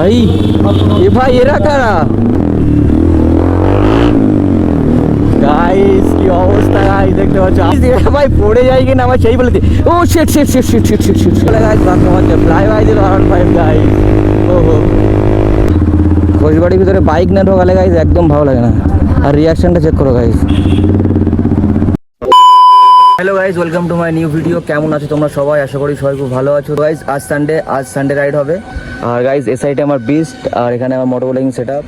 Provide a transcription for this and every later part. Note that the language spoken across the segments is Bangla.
ভাই এ ভাই এরা কারা গাইস কি অবস্থা গাইস দেখতে পাচ্ছ ভাই পড়ে যায় কিনা আমার সেই বলে ও shit shit shit shit shit shit shit চলে গাইস বাকি মধ্যে ফ্লাই বাই দিল আর 5 গাইস ওহো খোঁজবাড়ির ভিতরে বাইক না ঢোকালে গাইস একদম ভালো লাগে না আর রিঅ্যাকশনটা চেক করো guys hello guys welcome to my new video কেমন আছো তোমরা সবাই আশা করি সবাই খুব ভালো আছো গাইস আজ সানডে রাইড হবে আর গাইস এই সাইডে আমার বিস্ট আর এখানে আমার মোটর বোলিং সেটআপ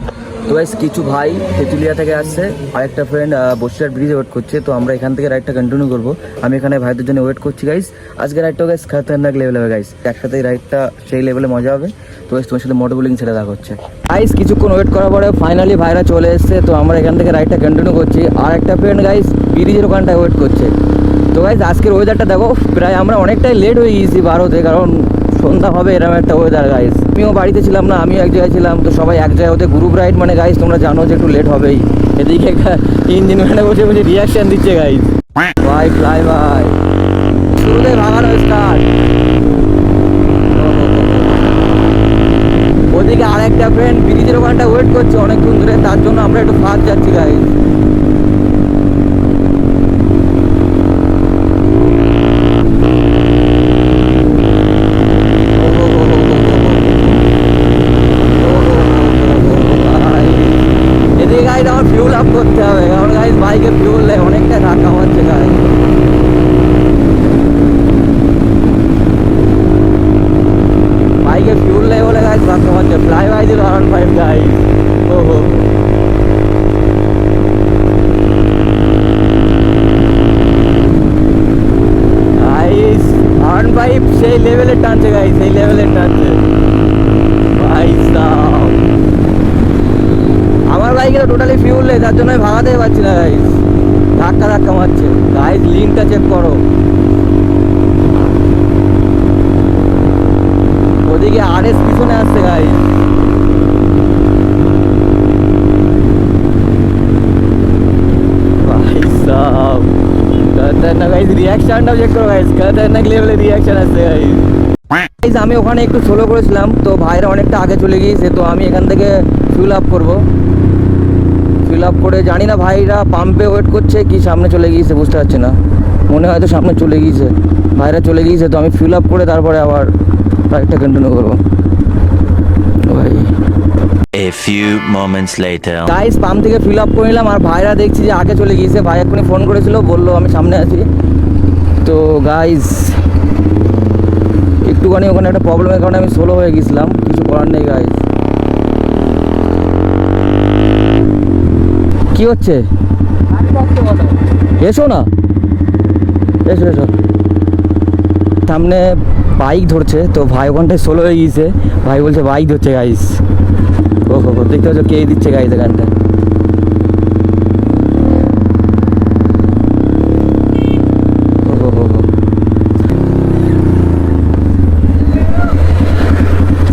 তো গাইস কিছু ভাই তেতুলিয়া থেকে আসছে আর একটা ফ্রেন্ড বসিরহাট ব্রিজে ওয়েট করছে তো আমরা এখান থেকে রাইডটা কন্টিনিউ করবো আমি এখানে ভাইদের জন্য ওয়েট করছি গাইস আজকে রাইডটা গাইস খতরনাক লেভেল হবে গাইস একসাথে রাইডটা সেই লেভেলে মজা হবে তো গাইস তোমার সাথে মোটর বোলিং সেটা দেখা হচ্ছে গাইস কিছুক্ষণ ওয়েট করার পরে ফাইনালি ভাইরা চলে এসছে তো আমরা এখান থেকে রাইডটা কন্টিনিউ করছি আর একটা ফ্রেন্ড গাইস ব্রিজের ওখানটায় ওয়েট করছে তো গাইস আজকের ওয়েদারটা দেখো প্রায় আমরা অনেকটাই লেট হয়ে গিয়েছি 12তে কারণ সন্ধ্যা হবে এরকম একটা ওয়েদার গাইস আমিও বাড়িতে ছিলাম না আমিও এক জায়গায় ছিলাম তো সবাই এক জায়গায় হতে গ্রুপ রাইড মানে গাইস তোমরা জানো যে একটু লেট হবেই এদিকে ইঞ্জিন ম্যানে বসে বসে রিয়াকশন দিচ্ছে গাইস ভাই ফ্লাই ভাই শুরুতে ভাগানো স্টার্ট ওদিকে আরেকটা ফ্রেন্ড ব্রিজের ওখানটা ওয়েট করছে অনেকক্ষণ ধরে তার জন্য আমরা একটু ফাস্ট যাচ্ছি গাইস আমার ফিউল আপ করতে হবে কারণ গাইস বাইকে ফিউল নেই অনেকটা ধাক্কা হচ্ছে গাইস বাইকে ফিউল নেই বলে গাইস ধাক্কা হচ্ছে ফ্লাই বাই দিল আর 5 গাইস ওহো গাইস আর 5 সেই লেভেলে টানছে গাইস সেই লেভেলে টানছে ভাই সাহেব আমার বাইকে টোটালি ফিউল নেই তার জন্য আমি ভাগাতেই পারছি না গাইস ধাক্কা মারছে গাইস লিঙ্কটা চেক করো ওদিকে আরএস পিছনে আসছে গাইস ভাই সাহেব খতরনাক গাইস রিঅ্যাকশনটাও চেক করো গাইস খতরনাক লেভেলে রিঅ্যাকশন আসছে গাইস আমি ওখানে একটু স্লো করেছিলাম তো ভাইরা অনেকটা আগে চলে গিয়েছে তো আমি এখান থেকে ফিল আপ করবো ফিল আপ করে জানি না ভাইরা পাম্পে ওয়েট করছে কি সামনে চলে গিয়েছে বুঝতে পারছি না মনে হয়তো সামনে চলে গিয়েছে ভাইরা চলে গিয়েছে তো আমি ফিল আপ করে তারপরে আবার রাইডটা কন্টিনিউ করবো ভাই A few moments later guys pump থেকে ফিল আপ করে নিলাম আর ভাইরা দেখছি যে আগে চলে গিয়েছে ভাই এক্ষুনি ফোন করেছিল বললো আমি সামনে আছি তো গাইস একটুখানি ওখানে একটা প্রবলেমের কারণে আমি সোলো হয়ে গেছিলাম কিছু করার নেই গাইস কি হচ্ছে এসো না এসো সামনে বাইক ধরছে তো ভাই ওখানটায় সোলো হয়ে গিয়েছে ভাই বলছে বাইক ধরছে গাইস ও দেখতে পাচ্ছ কে দিচ্ছে গাইস এখানটা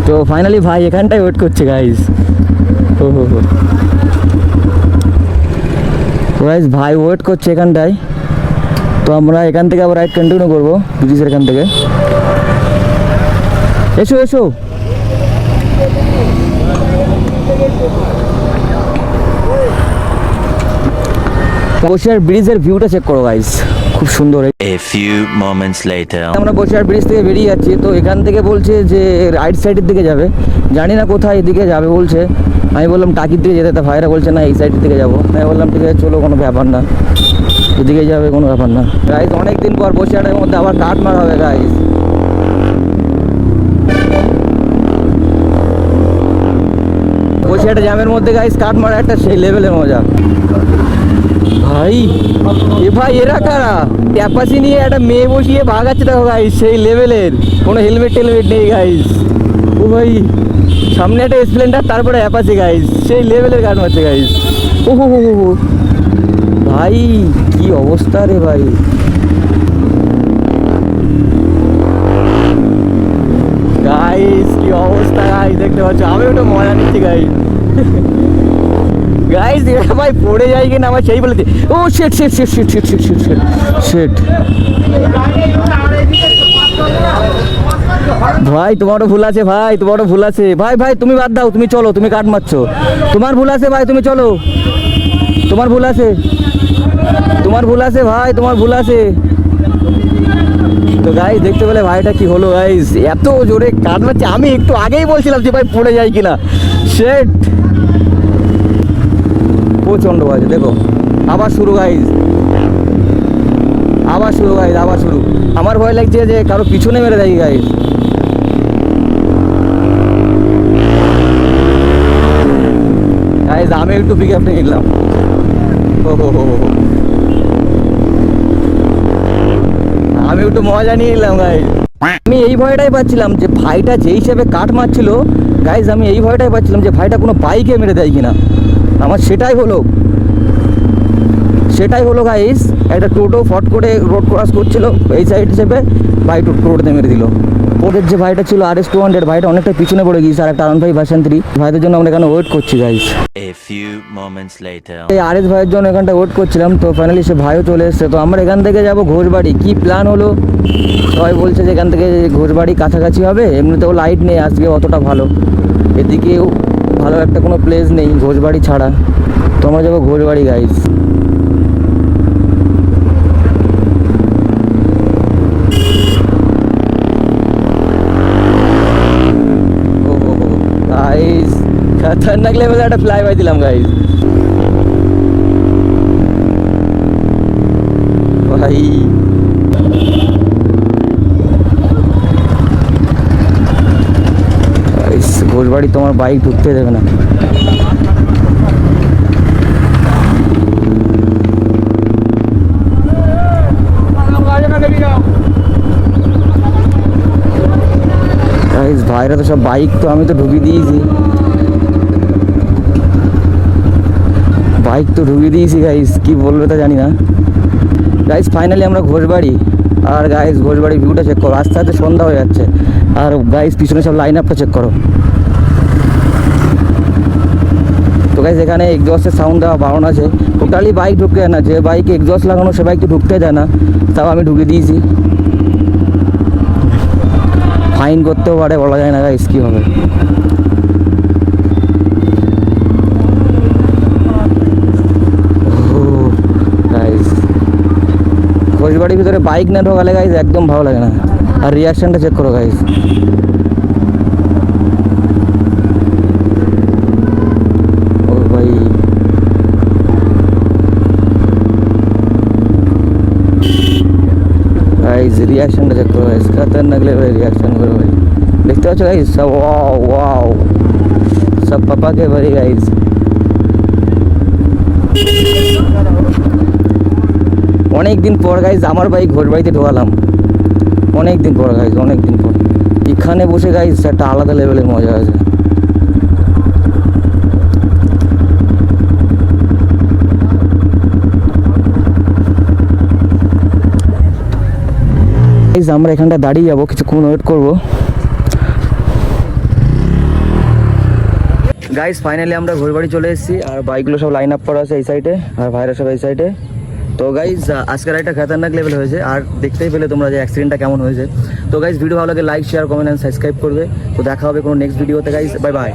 তো ফাইনালি ভাই এখানটায় ওয়েট করছে গাইস গাইস ভাই ওয়েট করছে এখানটায় তো আমরা এখান থেকে আবার রাইড কন্টিনিউ করবো ব্রিজের এখান থেকে এসো বসিরহাট ব্রিজের ভিউটা চেক করো গাইস খুব সুন্দর A few moments later আমরা বসিরহাট ব্রিজ থেকে বেরিয়ে যাচ্ছি তো এখান থেকে বলছে যে রাইট সাইডের দিকে যাবে জানি না কোথায় এদিকে যাবে বলছে আমি বললাম টাকির দিকে যেতে তা ভাইরা বলছে না এই সাইডের দিকে যাবো আমি বললাম ঠিক আছে চলো কোনো ব্যাপার না এদিকে যাবে কোনো ব্যাপার না গাইস অনেকদিন পর বসিরহাটের মধ্যে আবার কাট মারা হবে গাইস বসিরহাটের জ্যামের মধ্যে গাইস কাট মারা একটা সেই লেভেলের মজা ভাই এ ভাই এরা কারা ট্যাপাসি নিয়ে একটা মেয়ে বসিয়ে ভাগাচ্ছে দেখো গাইস সেই লেভেলের কোনো হেলমেট টেলমেট নেই গাইস ও ভাই সামনে একটা স্প্লেন্ডার তারপরে অ্যাপাসি গাইস সেই লেভেলের গান হচ্ছে গাইস ও ভাই কি অবস্থা রে ভাই গাইস কি অবস্থা গাইস দেখতে পাচ্ছ আমি ওটা মজা নিচ্ছি গাইস গাইস ভাই পড়ে যায় কিনা আমার সেই বলে ও shit shit shit shit shit shit shit shit ভাই তোমারও ভুল আছে, ভাই তোমারও ভুল আছে। ভাই ভাই তুমি বাদ দাও, তুমি চলো, তুমি কাট মারছো, তোমার ভুল আছে ভাই, তুমি চলো, তোমার ভুল আছে, তোমার ভুল আছে ভাই, তোমার ভুল আছে। তো গাইস দেখতে পেলে ভাইটা কি হলো গাইস, এত জোরে কাট মারছে, আমি একটু আগেই বলছিলাম যে ভাই পড়ে যায় কিনা। শেট, প্রচন্ড বাজে। দেখো আবার শুরু গাইস, আবার শুরু গাইস, আবার শুরু। আমার ভয় লাগছে যে কারো পিছনে মেরে দেয় গাইস। গাইস আমি একটু পিক আপে নিলাম। আমি একটু মজা নিয়ে নিলাম গাইস। আমি এই ভয়টাই পাচ্ছিলাম যে ভাইটা যে হিসেবে কাট মারছিল গাইস, আমি এই ভয়টাই পাচ্ছিলাম যে ভাইটা কোনো বাইকে মেরে দেয় কিনা। আমার সেটাই হলো গাইস। একটা টোটো ফট করে রোড ক্রস করছিল এই সাইড হিসেবে, ভাই টোটোতে মেরে দিল। ওদের যে ভাইটা ছিল RS 200, ভাইটা অনেকটা পিছনে পড়ে গিয়েছে, আর একটা R15 ভার্সন 3 ভাইদের জন্য আমরা এখানে ওয়েট করছি guys. A few moments later. এই RS ভাইয়ের জন্য এখানটা ওয়েট করছিলাম, তো ফাইনালি সে ভাইও চলে এসছে। তো আমরা এখান থেকে যাব ঘোষবাড়ি। কি প্ল্যান হলো, সবাই বলছে যে এখান থেকে ঘোষবাড়ি কাছাকাছি হবে, এমনিতেও লাইট নেই আজকে অতটা ভালো, এদিকেও ভালো একটা কোনো প্লেস নেই ঘোষবাড়ি ছাড়া। তো আমরা যাবো ঘোষবাড়ি গাইস। গাইস খতরনাক লেভেলে একটা ফ্লাই বাই দিলাম গাইস। ভাই ঘোষবাড়ি তোমার বাইক ঢুকতে দেবে না। ভাইরা তো সব বাইক, তো আমি তো ঢুকিয়ে দিয়েছি, বাইক তো ঢুকিয়ে দিয়েছি গাইস, কি বলবে তা জানি না। গাইস ফাইনালি আমরা ঘোষবাড়ি। আর গাইস ঘোষবাড়ির ভিউটা চেক করো, আস্তে আস্তে সন্ধ্যা হয়ে যাচ্ছে। আর গাইস পিছনে সব লাইন আপটা চেক করো। তো গাইস এখানে এক্সজস্টের সাউন্ড দেওয়া বারণ আছে, টোটালি বাইক ঢুকতে দেয় না, যে বাইকে এক্সজস্ট লাগানো সে বাইক তো ঢুকতে দেয় না, তাও আমি ঢুকিয়ে দিয়েছি। ফাইন করতেও পারে, বলা যায় না গাইস কী হবে। ঘোষবাড়ির ভিতরে বাইক না ঢোকালে গাইস একদম ভালো লাগে না। আর রিয়াকশনটা চেক করো গাইস, ও ভাই গাইস রিয়াকশনটা চেক করো গাইস, খতরনাক লেভেলের রিয়াকশন করো ভাই। দেখতে পাচ্ছ গাইস সব, ওয়াও ওয়াও, সব পাপা কে বাড়ি গাইস। অনেক দিন পর গাইজ আমার বাইক ঘোষবাড়িতে ঢোকালাম, অনেক দিন পর গাইজ, অনেক দিন পর। এখানে বসে গাইজ একটা আলাদা লেভেলের মজা আছে। গাইজ আমরা এখানটা দাঁড়িয়ে যাবো, কিছুক্ষণ ওয়েট করবো। গাইজ ফাইনালি আমরা ঘোষবাড়ি চলে এসেছি, আর বাইকগুলো সব লাইন আপ করা আছে এই সাইডে, আর ভাইরা সব এই সাইডে। তো গাইজ আজকের একটা খতরনাক লেভেল হয়েছে, আর দেখতেই পেলে তোমরা যে অ্যাক্সিডেন্টটা কেমন হয়েছে। তো গাইজ ভিডিও ভালো লাগে like share comment and subscribe করবে। তো দেখা হবে কোনো নেক্সট ভিডিওতে গাইজ, বাই বাই।